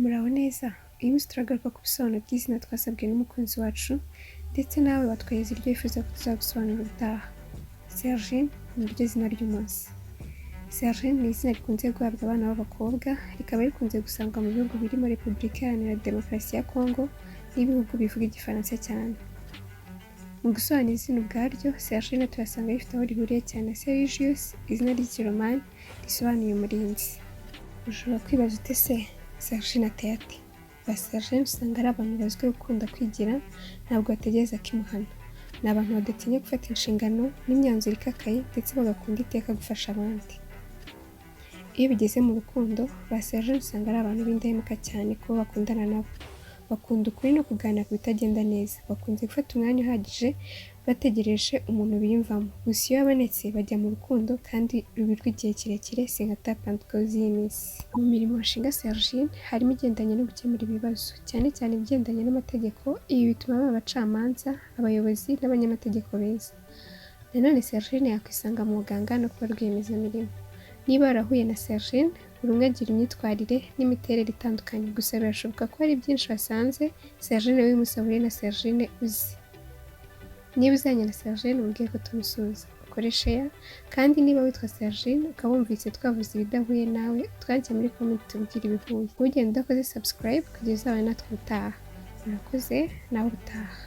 Muraho neza, uyu munsi turagaruka ku bisobanuro by'izina twasabwe n'umukunzi wacu ndetse nawe watwohereza iryo wifuza ko tuzagusobanurira ubutaha. Sergine ni ryo zina ry'umunsi. Sergine ni izina rikunze guhabwa abana b'abakobwa, rikaba rikunze gusangwa mu bihugu birimo Repubulika Iharanira Demokarasi ya Congo n'ibihugu bivuga Igifaransa cyane. Mu gusobanura izina ubwaryo, Sergine turasanga rifite aho rihuriye cyane na Sergius, izina ry'Ikiromani risobanuye umurinzi. Ushobora kwibaza ute se Sergine ateye ate? Ba Sergine usanga ari abantu bazwiho gukunda kwigira, ntabwo bategereza ko imuhana. Ni abantu badatinya gufata inshingano n'imyanzuro ikakaye ndetse bagakunda iteka gufasha abandi. Iyo bigeze mu rukundo, ba Sergine usanga ari abantu b'indahemuka cyane kubo bakundana nabo. Bakunda ukuri no kuganira ku bitagenda neza. Bakunze gufata umwanya uhagije bategereje umuntu biyumvamo. Gusa iyo abonetse bajya mu rukundo kandi rubi rw'igihe kirekire, si nka ta Pentecôte y'iminsi. Mu mirimo nshinga Sergine harimo igendanye no gukemura ibibazo, cyane cyane ibigendanye n'amategeko. Ibi bituma baba abacamanza, abayobozi n'abanyamategeko beza. Nanone Sergine yakwisanga mu buganga no kuba rwiyemezamirimo. Niba warahuye na Sergine, buri umwe agira imyitwarire n'imiterere itandukanye, gusa birashoboka ko hari byinshi wasanze Sergine w'imusabure na Sergine uzi. Niba uzanye na Sergine umubwiye ko tumusuhuza, ukore share, kandi niba witwa Sergine ukaba wumvise twavuze ibidahuye nawe, utwandike muri comment tubwire ibihuye. Ntugende udakoze subscribe kugira uzabone natwe ubutaha. Murakoze, nawe ubutaha.